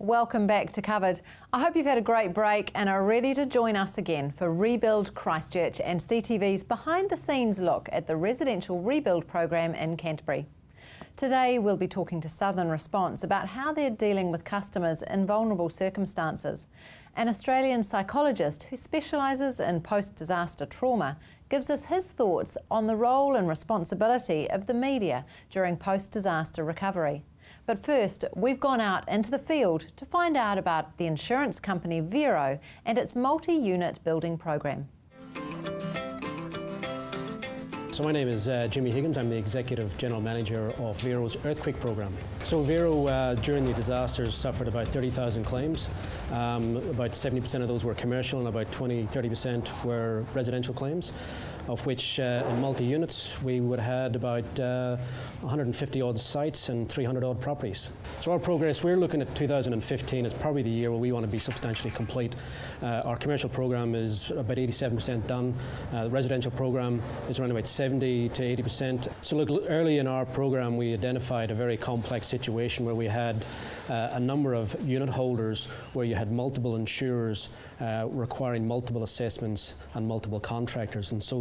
Welcome back to Covered. I hope you've had a great break and are ready to join us again for Rebuild Christchurch and CTV's behind-the-scenes look at the residential rebuild program in Canterbury. Today we'll be talking to Southern Response about how they're dealing with customers in vulnerable circumstances. An Australian psychologist who specialises in post-disaster trauma gives us his thoughts on the role and responsibility of the media during post-disaster recovery. But first, we've gone out into the field to find out about the insurance company Vero and its multi-unit building program. So my name is Jimmy Higgins. I'm the Executive General Manager of Vero's Earthquake Program. So Vero, during the disasters, suffered about 30,000 claims. About 70% of those were commercial and about 20-30% were residential claims, of which in multi-units we would have had about 150 odd sites and 300 odd properties. So our progress, we're looking at 2015 as probably the year where we want to be substantially complete. Our commercial program is about 87% done. The residential program is around about 70 to 80%. So look, early in our program we identified a very complex situation where we had a number of unit holders where you had multiple insurers requiring multiple assessments and multiple contractors. And so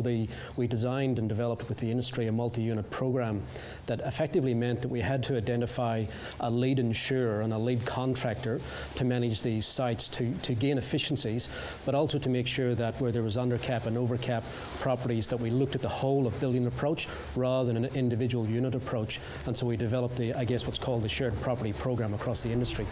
we designed and developed with the industry a multi-unit program that effectively meant that we had to identify a lead insurer and a lead contractor to manage these sites to gain efficiencies, but also to make sure that where there was undercap and overcap properties that we looked at the whole of building approach rather than an individual unit approach. And so we developed what's called the shared property program across the industry.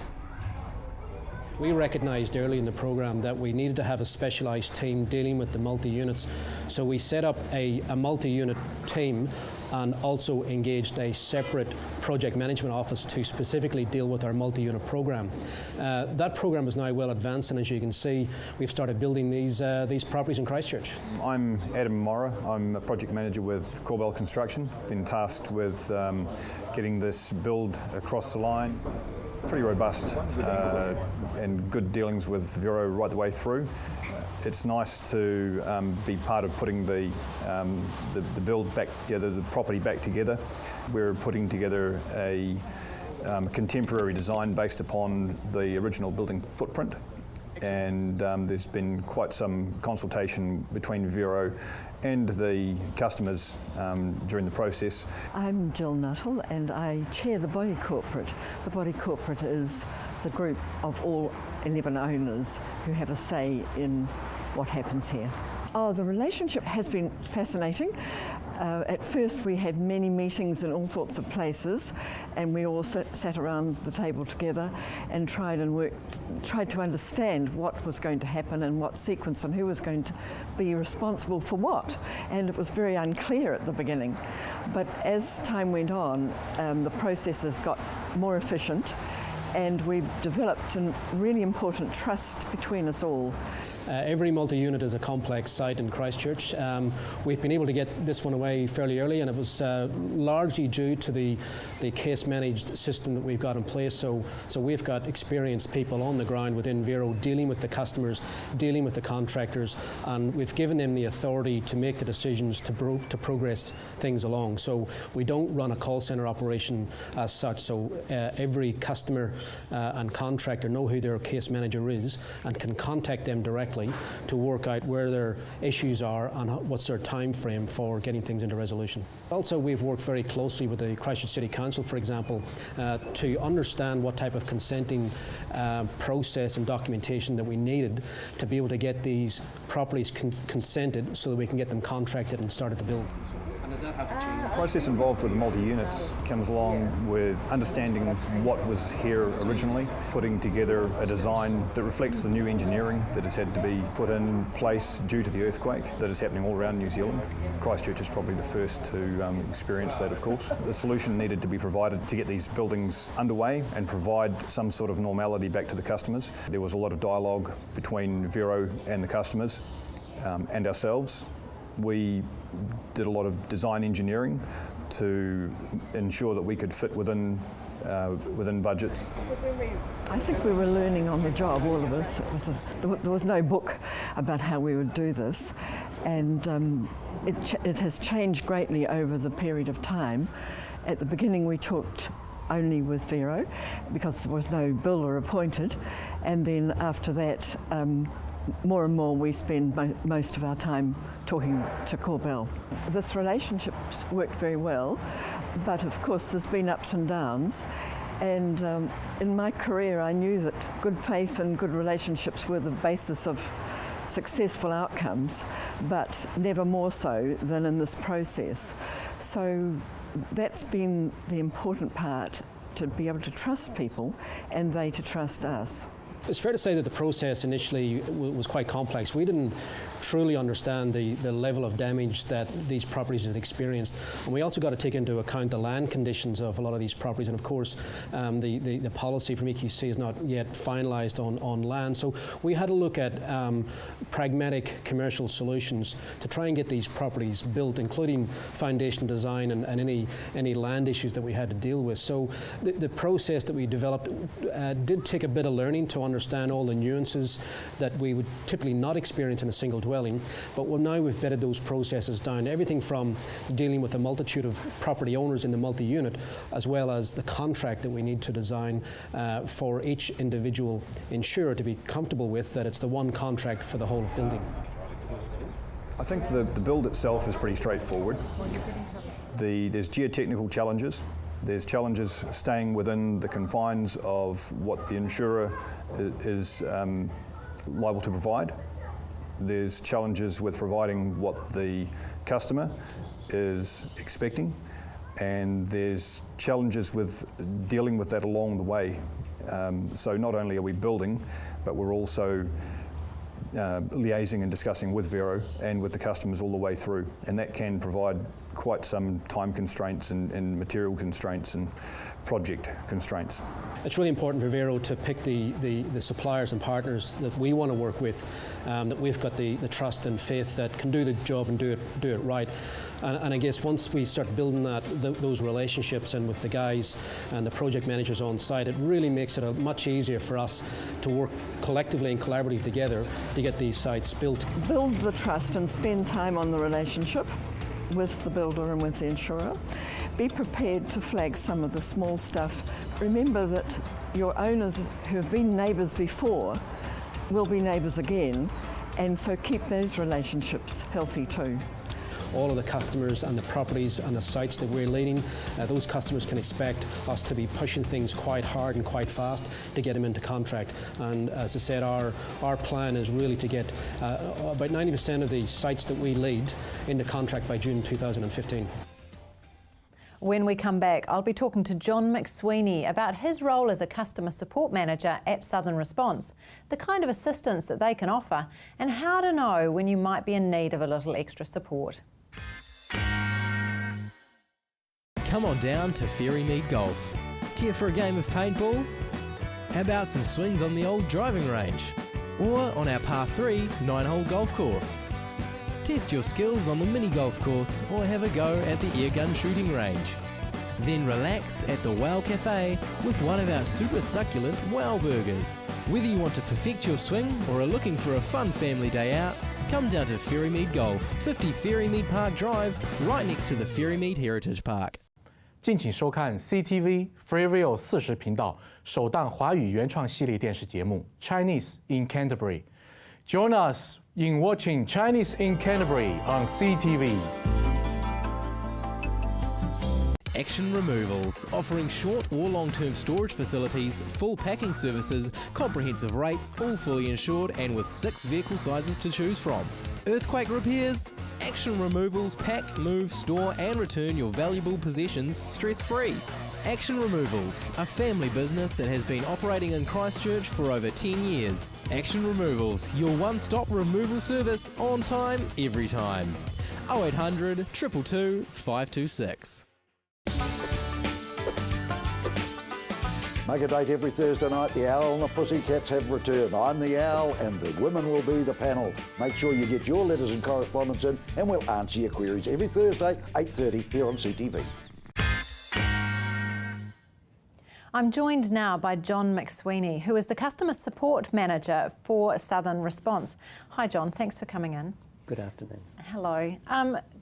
We recognised early in the program that we needed to have a specialised team dealing with the multi-units. So we set up a multi-unit team and also engaged a separate project management office to specifically deal with our multi-unit program. That program is now well advanced, and as you can see, we've started building these properties in Christchurch. I'm Adam Morra. I'm a project manager with Corbell Construction. Been tasked with getting this build across the line. Pretty robust and good dealings with Vero right the way through. It's nice to be part of putting the build back together, the property back together. We're putting together a contemporary design based upon the original building footprint. And there's been quite some consultation between Vero and the customers during the process. I'm Jill Nuttall and I chair the Body Corporate. The Body Corporate is the group of all 11 owners who have a say in what happens here. Oh, the relationship has been fascinating. At first we had many meetings in all sorts of places, and we all sat around the table together and tried to understand what was going to happen and what sequence and who was going to be responsible for what. And it was very unclear at the beginning. But as time went on, the processes got more efficient, and we developed a really important trust between us all. Every multi-unit is a complex site in Christchurch. We've been able to get this one away fairly early, and it was largely due to the case-managed system that we've got in place. So we've got experienced people on the ground within Vero dealing with the customers, dealing with the contractors, and we've given them the authority to make the decisions to progress things along. So we don't run a call centre operation as such. So every customer and contractor know who their case manager is and can contact them directly to work out where their issues are and what's their time frame for getting things into resolution. Also, we've worked very closely with the Christchurch City Council, for example, to understand what type of consenting process and documentation that we needed to be able to get these properties consented so that we can get them contracted and started to build. The process involved with the multi-units comes along with understanding what was here originally, putting together a design that reflects the new engineering that has had to be put in place due to the earthquake that is happening all around New Zealand. Christchurch is probably the first to experience that, of course. The solution needed to be provided to get these buildings underway and provide some sort of normality back to the customers. There was a lot of dialogue between Vero and the customers and ourselves. We did a lot of design engineering to ensure that we could fit within budgets. I think we were learning on the job, all of us. There was no book about how we would do this, and it has changed greatly over the period of time. At the beginning we talked only with Vero because there was no builder appointed, and then after that more and more we spend most of our time talking to Corbell. This relationship's worked very well, but of course there's been ups and downs, and in my career I knew that good faith and good relationships were the basis of successful outcomes, but never more so than in this process. So that's been the important part, to be able to trust people and they to trust us. It's fair to say that the process initially was quite complex. We didn't truly understand the level of damage that these properties had experienced, and we also got to take into account the land conditions of a lot of these properties, and of course the policy from EQC is not yet finalised on land, so we had to look at pragmatic commercial solutions to try and get these properties built, including foundation design and any land issues that we had to deal with. So the process that we developed did take a bit of learning to understand all the nuances that we would typically not experience in a single dwelling, but now we've bedded those processes down. Everything from dealing with a multitude of property owners in the multi-unit, as well as the contract that we need to design for each individual insurer to be comfortable with that it's the one contract for the whole of building. I think the build itself is pretty straightforward. There's geotechnical challenges. There's challenges staying within the confines of what the insurer is liable to provide. There's challenges with providing what the customer is expecting, and there's challenges with dealing with that along the way. So not only are we building, but we're also liaising and discussing with Vero and with the customers all the way through, and that can provide quite some time constraints and material constraints and project constraints. It's really important for Vero to pick the suppliers and partners that we want to work with, that we've got the trust and faith that can do the job and do it right. And I guess once we start building those relationships and with the guys and the project managers on site, it really makes it much easier for us to work collectively and collaboratively together to get these sites built. Build the trust and spend time on the relationship with the builder and with the insurer. Be prepared to flag some of the small stuff. Remember that your owners who have been neighbours before will be neighbours again, and so keep those relationships healthy too. All of the customers and the properties and the sites that we're leading, those customers can expect us to be pushing things quite hard and quite fast to get them into contract. And as I said, our plan is really to get about 90% of the sites that we lead into contract by June 2015. When we come back, I'll be talking to John McSweeney about his role as a customer support manager at Southern Response, the kind of assistance that they can offer, and how to know when you might be in need of a little extra support. Come on down to Ferrymead Golf. Care for a game of paintball? How about some swings on the old driving range? Or on our par 3 9-hole golf course? Test your skills on the mini golf course or have a go at the airgun shooting range. Then relax at the Wow Cafe with one of our super succulent Wow Burgers. Whether you want to perfect your swing or are looking for a fun family day out, come down to Ferrymead Golf, 50 Ferrymead Park Drive, right next to the Ferrymead Heritage Park. 敬请收看 CTV Freeview 40频道首档华语原创系列电视节目 Chinese in Canterbury. Join us in watching Chinese in Canterbury on CTV. Action Removals, offering short or long-term storage facilities, full packing services, comprehensive rates, all fully insured and with 6 vehicle sizes to choose from. Earthquake repairs? Action Removals pack, move, store and return your valuable possessions stress-free. Action Removals, a family business that has been operating in Christchurch for over 10 years. Action Removals, your one-stop removal service on time, every time. 0800 222 526. Make a date every Thursday night. The Owl and the Pussycats have returned. I'm the Owl and the women will be the panel. Make sure you get your letters and correspondence in and we'll answer your queries every Thursday, 8:30 here on CTV. I'm joined now by John McSweeney, who is the Customer Support Manager for Southern Response. Hi John, thanks for coming in. Good afternoon. Hello.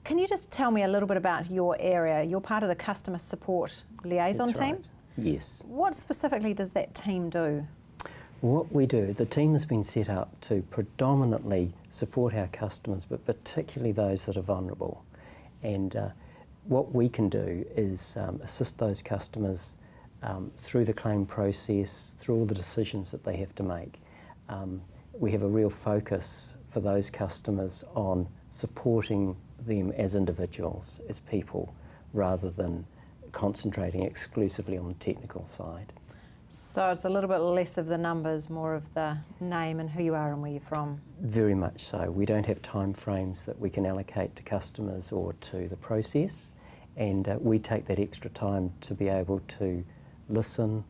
Can you just tell me a little bit about your area? You're part of the Customer Support Liaison That's team? right. Yes. What specifically does that team do? What we do, the team has been set up to predominantly support our customers, but particularly those that are vulnerable. And what we can do is assist those customers through the claim process, through all the decisions that they have to make. We have a real focus for those customers on supporting them as individuals, as people, rather than concentrating exclusively on the technical side. So it's a little bit less of the numbers, more of the name and who you are and where you're from. Very much so. We don't have time frames that we can allocate to customers or to the process, and we take that extra time to be able to listen,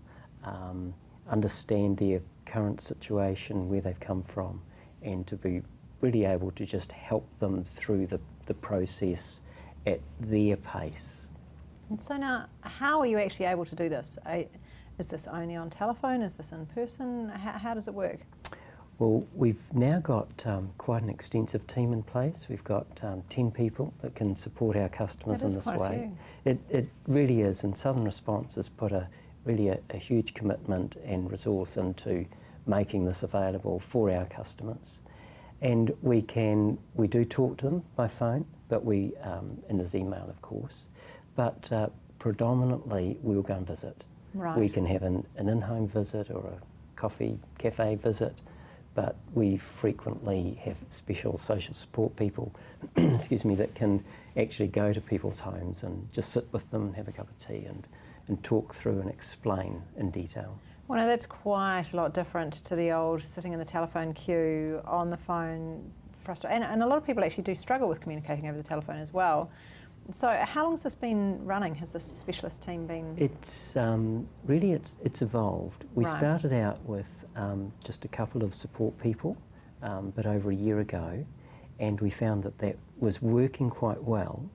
understand their current situation, where they've come from, and to be really able to just help them through the process at their pace. And so now, how are you actually able to do this? Is this only on telephone? Is this in person? How does it work? Well, we've now got quite an extensive team in place. We've got 10 people that can support our customers in this way. It really is, and Southern Response has put really a huge commitment and resource into making this available for our customers. And we do talk to them by phone, but and there's email, of course, but predominantly we'll go and visit. Right. We can have an in-home visit or a coffee cafe visit, but we frequently have special social support people excuse me, that can actually go to people's homes and just sit with them and have a cup of tea and talk through and explain in detail. Well, no, that's quite a lot different to the old sitting in the telephone queue, on the phone, frustrated. And a lot of people actually do struggle with communicating over the telephone as well. So how long has this been running? Has this specialist team been? It's really it's evolved. We started out with just a couple of support people, but over a year ago, and we found that was working quite well.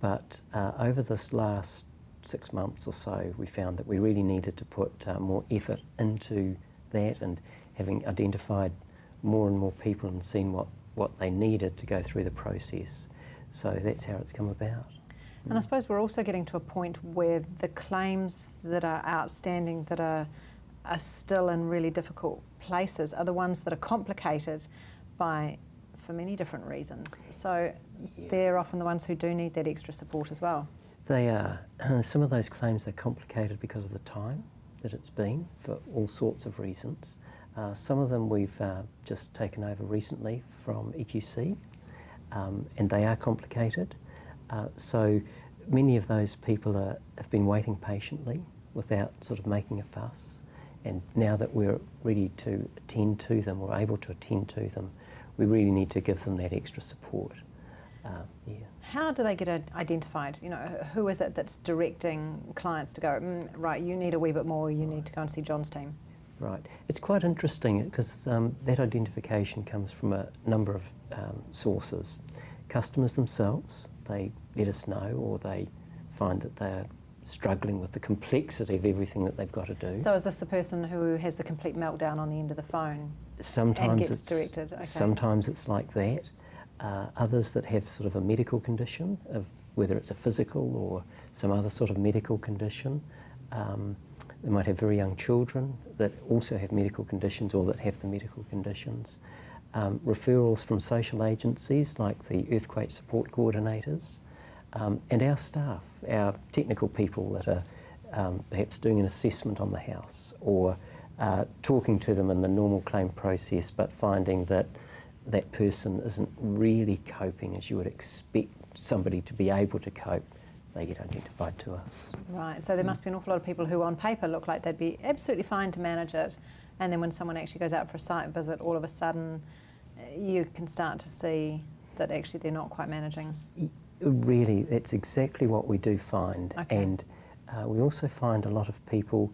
But over this last 6 months or so, we found that we really needed to put more effort into that, and having identified more and more people and seen what they needed to go through the process. So that's how it's come about. And I suppose we're also getting to a point where the claims that are outstanding, that are still in really difficult places, are the ones that are complicated for many different reasons. So they're often the ones who do need that extra support as well. They are. Some of those claims are complicated because of the time that it's been, for all sorts of reasons. Some of them we've just taken over recently from EQC. And they are complicated. So many of those people have been waiting patiently without sort of making a fuss. And now that we're ready to attend to them, or able to attend to them, we really need to give them that extra support. How do they get identified? You know, who is it that's directing clients to go, right, you need a wee bit more, you need to go and see John's team? Right. It's quite interesting because that identification comes from a number of sources. Customers themselves, they let us know, or they find that they're struggling with the complexity of everything that they've got to do. So is this the person who has the complete meltdown on the end of the phone Sometimes and gets directed? Okay. Sometimes it's like that. Others that have sort of a medical condition, of whether it's a physical or some other sort of medical condition. They might have very young children that also have medical conditions, or that have the medical conditions. Referrals from social agencies like the earthquake support coordinators, and our staff, our technical people that are perhaps doing an assessment on the house, or talking to them in the normal claim process, but finding that that person isn't really coping as you would expect somebody to be able to cope. They get identified to us. Right, so there must be an awful lot of people who on paper look like they'd be absolutely fine to manage it, and then when someone actually goes out for a site visit, all of a sudden you can start to see that actually they're not quite managing. Really, that's exactly what we do find. Okay. And we also find a lot of people,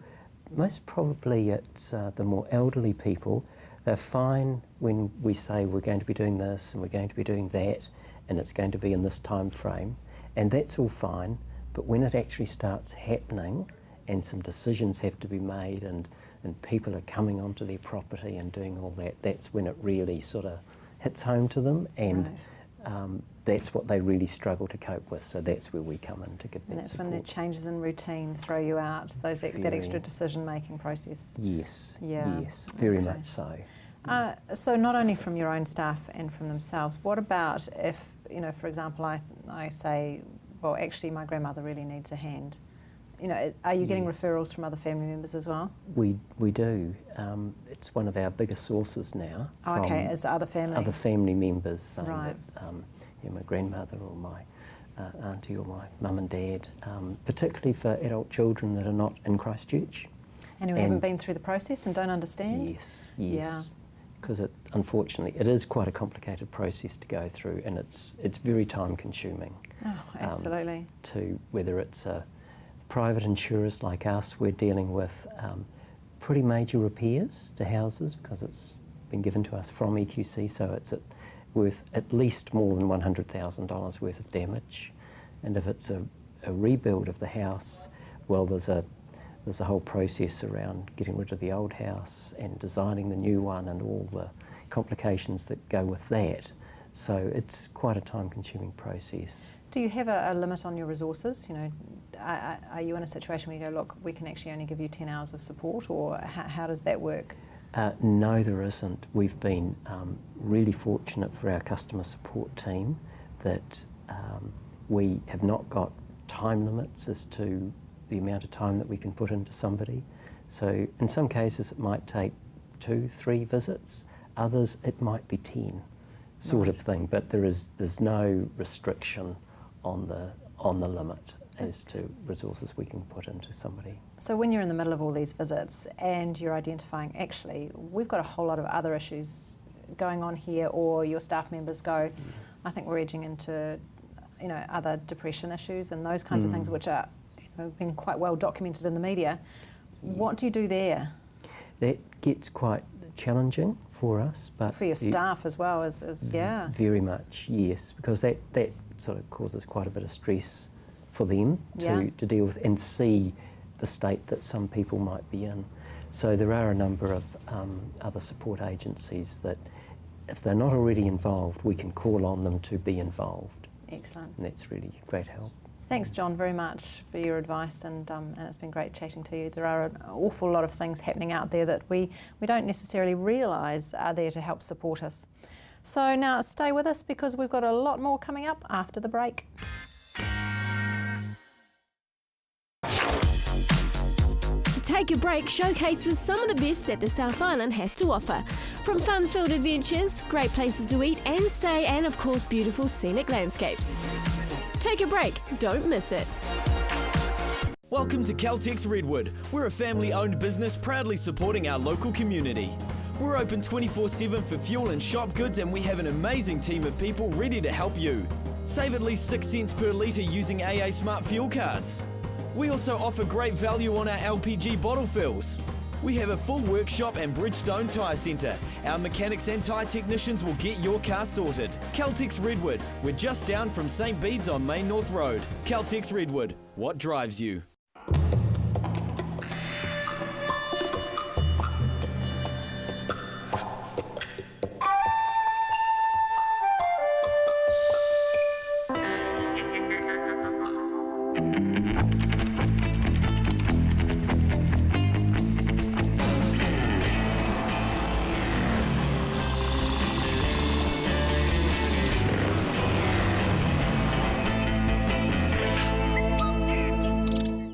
most probably it's the more elderly people, they're fine when we say we're going to be doing this and we're going to be doing that and it's going to be in this time frame. And that's all fine, but when it actually starts happening and some decisions have to be made and people are coming onto their property and doing all that, that's when it really sort of hits home to them. And that's what they really struggle to cope with. So that's where we come in to give And that that's support. when the changes in routine throw you out, that extra decision-making process. Yes, Yeah. yes, very Okay. much so. So not only from your own staff and from themselves, what about if, for example, I say, well, actually my grandmother really needs a hand. Are you getting referrals from other family members as well? We do. It's one of our biggest sources now. Oh, from okay, as other family? Other family members saying Right. that my grandmother or my auntie or my mum and dad, particularly for adult children that are not in Christchurch. And who haven't been through the process and don't understand? Yes, Yeah. because unfortunately it is quite a complicated process to go through, and it's very time consuming. Oh, absolutely. To whether it's private insurers like us, we're dealing with pretty major repairs to houses because it's been given to us from EQC, so it's worth at least more than $100,000 worth of damage. And if it's a rebuild of the house, well, there's a whole process around getting rid of the old house and designing the new one and all the complications that go with that. So it's quite a time-consuming process. Do you have a limit on your resources? Are you in a situation where you go, look, we can actually only give you 10 hours of support, or how does that work? No, there isn't. We've been really fortunate for our customer support team that we have not got time limits as to the amount of time that we can put into somebody. So in some cases it might take 2-3 visits, others it might be 10 sort of thing, but there's no restriction on the limit as to resources we can put into somebody. So when you're in the middle of all these visits and you're identifying, actually, we've got a whole lot of other issues going on here, or your staff members go, I think we're edging into, other depression issues and those kinds of things, which are been quite well documented in the media. What do you do there? That gets quite challenging for us, but for your staff as well as yeah. Very much, yes, because that sort of causes quite a bit of stress for them to deal with and see the state that some people might be in. So there are a number of other support agencies that, if they're not already involved, we can call on them to be involved. Excellent. And that's really great help. Thanks, John, very much for your advice, and it's been great chatting to you. There are an awful lot of things happening out there that we don't necessarily realise are there to help support us. So now stay with us, because we've got a lot more coming up after the break. Take a Break showcases some of the best that the South Island has to offer. From fun-filled adventures, great places to eat and stay, and of course beautiful scenic landscapes. Take a break, don't miss it. Welcome to Caltex Redwood. We're a family-owned business proudly supporting our local community. We're open 24/7 for fuel and shop goods, and we have an amazing team of people ready to help you. Save at least 6 cents per litre using AA Smart Fuel cards. We also offer great value on our LPG bottle fills. We have a full workshop and Bridgestone Tyre Centre. Our mechanics and tyre technicians will get your car sorted. Caltex Redwood. We're just down from St Bede's on Main North Road. Caltex Redwood. What drives you?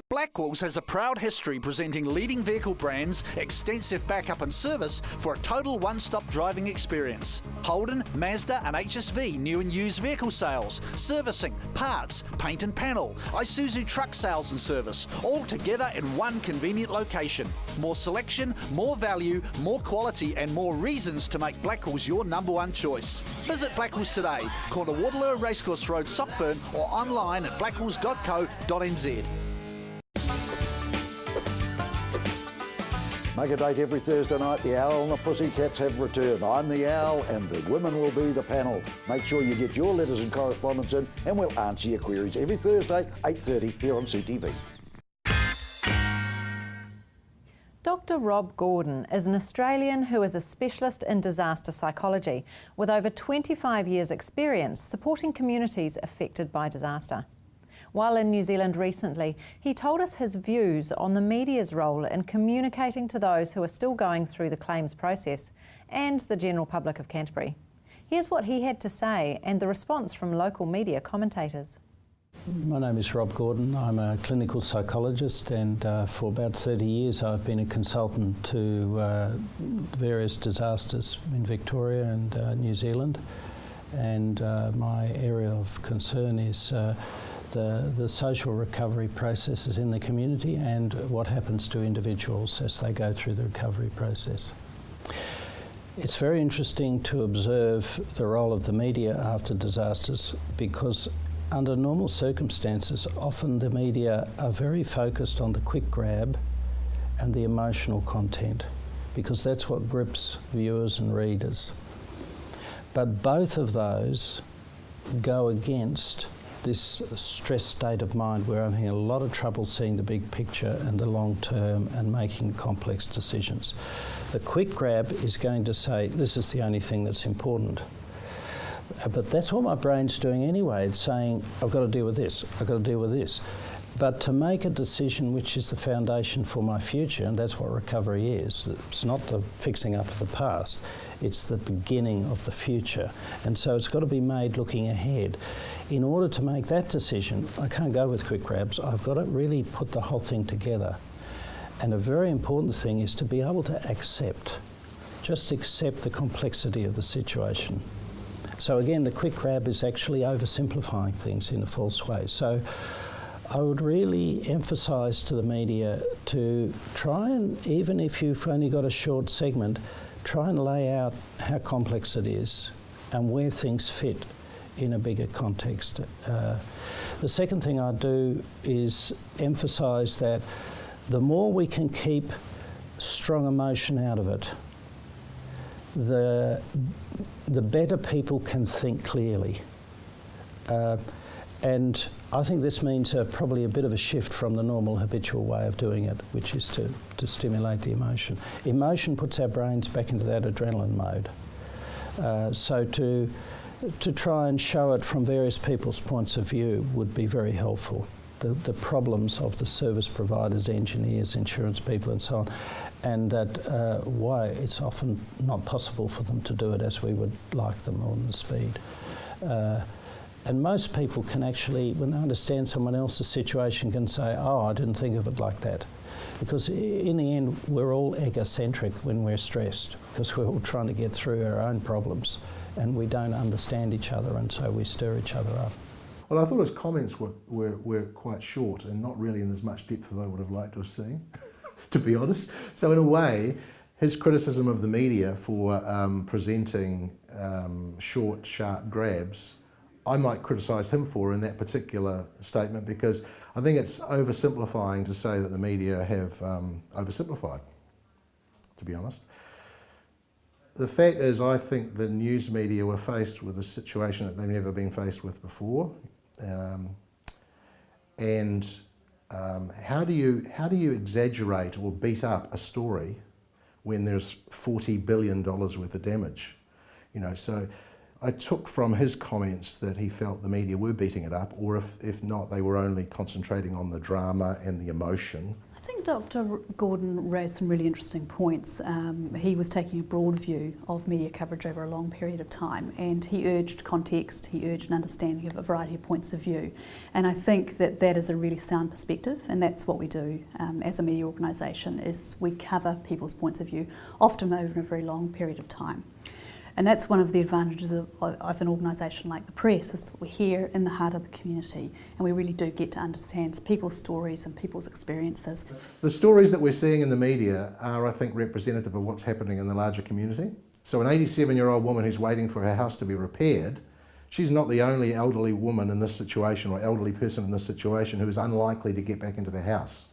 Blackwells has a proud history presenting leading vehicle brands, extensive backup and service for a total one-stop driving experience. Holden, Mazda and HSV new and used vehicle sales, servicing, parts, paint and panel, Isuzu truck sales and service, all together in one convenient location. More selection, more value, more quality and more reasons to make Blackwells your #1 choice. Visit Blackwells today, corner Waterloo Racecourse Road, Sockburn, or online at blackwells.co.nz. Make a date every Thursday night. The Owl and the Pussycats have returned. I'm the Owl and the women will be the panel. Make sure you get your letters and correspondence in and we'll answer your queries every Thursday, 8:30 here on CTV. Dr. Rob Gordon is an Australian who is a specialist in disaster psychology with over 25 years' experience supporting communities affected by disaster. While in New Zealand recently, he told us his views on the media's role in communicating to those who are still going through the claims process and the general public of Canterbury. Here's what he had to say and the response from local media commentators. My name is Rob Gordon. I'm a clinical psychologist, and for about 30 years I've been a consultant to various disasters in Victoria and New Zealand. And my area of concern is the social recovery processes in the community and what happens to individuals as they go through the recovery process. It's very interesting to observe the role of the media after disasters, because under normal circumstances, often the media are very focused on the quick grab and the emotional content, because that's what grips viewers and readers. But both of those go against this stressed state of mind where I'm having a lot of trouble seeing the big picture and the long term and making complex decisions. The quick grab is going to say, this is the only thing that's important. But that's what my brain's doing anyway. It's saying, I've got to deal with this, I've got to deal with this. But to make a decision which is the foundation for my future, and that's what recovery is, it's not the fixing up of the past, it's the beginning of the future. And so it's got to be made looking ahead. In order to make that decision, I can't go with quick grabs. I've got to really put the whole thing together. And a very important thing is to be able to accept, just accept the complexity of the situation. So again, the quick grab is actually oversimplifying things in a false way. So I would really emphasise to the media to try and, even if you've only got a short segment, try and lay out how complex it is and where things fit in a bigger context. The second thing I do is emphasise that the more we can keep strong emotion out of it, the better people can think clearly. And I think this means probably a bit of a shift from the normal habitual way of doing it, which is to stimulate the emotion. Emotion puts our brains back into that adrenaline mode. So to try and show it from various people's points of view would be very helpful. The problems of the service providers, engineers, insurance people and so on, and that why it's often not possible for them to do it as we would like them, or the speed. And most people can actually, when they understand someone else's situation, can say, oh, I didn't think of it like that. Because in the end, we're all egocentric when we're stressed, because we're all trying to get through our own problems and we don't understand each other, and so we stir each other up. Well, I thought his comments were quite short and not really in as much depth as I would have liked to have seen, to be honest. So in a way, his criticism of the media for presenting short, sharp grabs, I might criticise him for in that particular statement, because I think it's oversimplifying to say that the media have oversimplified, to be honest. The fact is, I think the news media were faced with a situation that they've never been faced with before. How do you exaggerate or beat up a story when there's $40 billion worth of damage? You know, so I took from his comments that he felt the media were beating it up, or if not, they were only concentrating on the drama and the emotion. I think Dr. Gordon raised some really interesting points. He was taking a broad view of media coverage over a long period of time, and he urged context, he urged an understanding of a variety of points of view. And I think that that is a really sound perspective, and that's what we do as a media organisation, is we cover people's points of view, often over a very long period of time. And that's one of the advantages of an organisation like the Press, is that we're here in the heart of the community and we really do get to understand people's stories and people's experiences. The stories that we're seeing in the media are, I think, representative of what's happening in the larger community. So an 87-year-old woman who's waiting for her house to be repaired, she's not the only elderly woman in this situation, or elderly person in this situation, who is unlikely to get back into the house.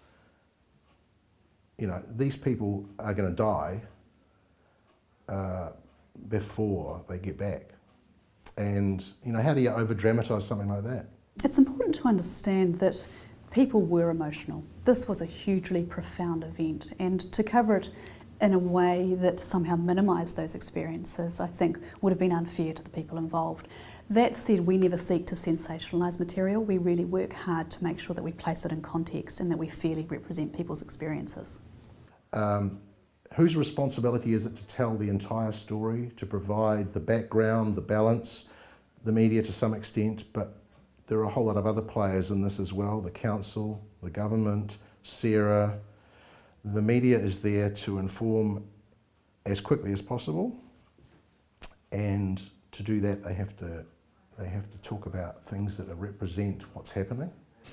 You know, these people are going to die before they get back. And, you know, how do you over-dramatise something like that? It's important to understand that People were emotional. This was a hugely profound event, and to cover it in a way that somehow minimised those experiences, I think would have been unfair to the people involved. That said, we never seek to sensationalise material. We really work hard to make sure that we place it in context and that we fairly represent people's experiences. Whose responsibility is it to tell the entire story, to provide the background, the balance, the media to some extent, but there are a whole lot of other players in this as well, the council, the government, Sarah. The media is there to inform as quickly as possible, and to do that they have to talk about things that represent what's happening.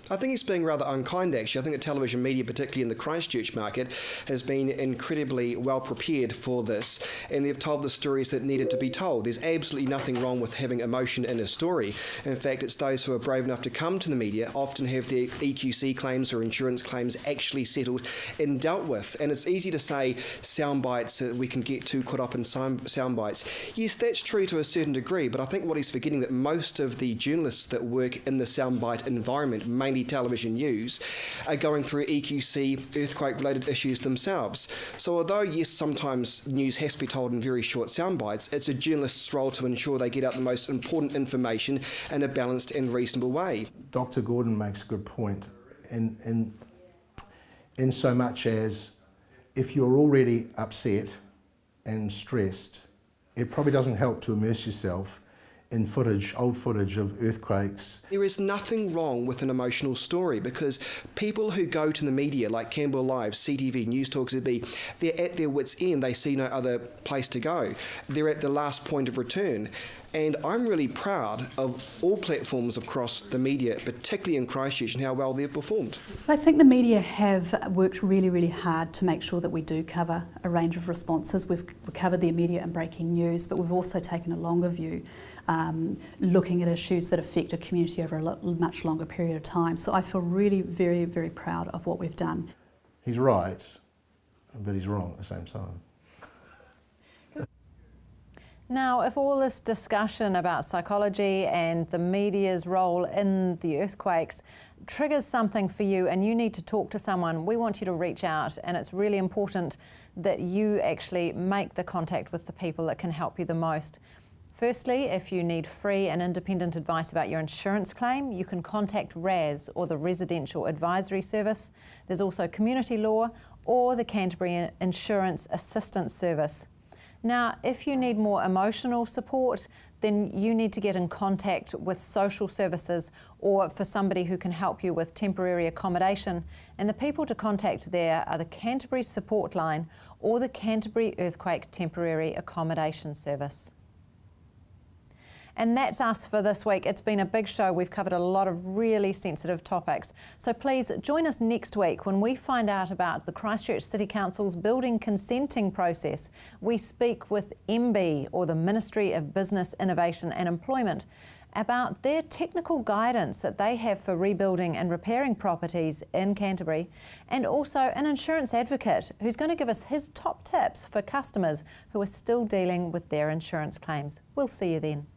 I think he's being rather unkind, actually. I think the television media, particularly in the Christchurch market, has been incredibly well prepared for this, and they've told the stories that needed to be told. There's absolutely nothing wrong with having emotion in a story. In fact, it's those who are brave enough to come to the media often have their EQC claims or insurance claims actually settled and dealt with. And it's easy to say sound bites, we can get too caught up in sound bites. Yes, that's true to a certain degree, but I think what he's forgetting that most of the journalists that work in the soundbite environment, mainly television news, are going through EQC, earthquake-related issues themselves. So although, yes, sometimes news has to be told in very short sound bites, it's a journalist's role to ensure they get out the most important information in a balanced and reasonable way. Dr. Gordon makes a good point, in so much as if you're already upset and stressed, it probably doesn't help to immerse yourself in old footage of earthquakes. There is nothing wrong with an emotional story, because people who go to the media like Canberra Live, CTV, News Talk ZB, they're at their wits' end. They see no other place to go. They're at the last point of return. And I'm really proud of all platforms across the media, particularly in Christchurch, and how well they've performed. I think the media have worked really, really hard to make sure that we do cover a range of responses. We've covered the immediate and breaking news, but we've also taken a longer view, looking at issues that affect a community over a much longer period of time. So I feel really very, very proud of what we've done. He's right, but he's wrong at the same time. Now, if all this discussion about psychology and the media's role in the earthquakes triggers something for you and you need to talk to someone, we want you to reach out, and it's really important that you actually make the contact with the people that can help you the most. Firstly, if you need free and independent advice about your insurance claim, you can contact RAS, or the Residential Advisory Service. There's also Community Law or the Canterbury Insurance Assistance Service. Now, if you need more emotional support, then you need to get in contact with social services or for somebody who can help you with temporary accommodation. And the people to contact there are the Canterbury Support Line or the Canterbury Earthquake Temporary Accommodation Service. And that's us for this week. It's been a big show. We've covered a lot of really sensitive topics. So please join us next week when we find out about the Christchurch City Council's building consenting process. We speak with MB, or the Ministry of Business, Innovation and Employment, about their technical guidance that they have for rebuilding and repairing properties in Canterbury, and also an insurance advocate who's going to give us his top tips for customers who are still dealing with their insurance claims. We'll see you then.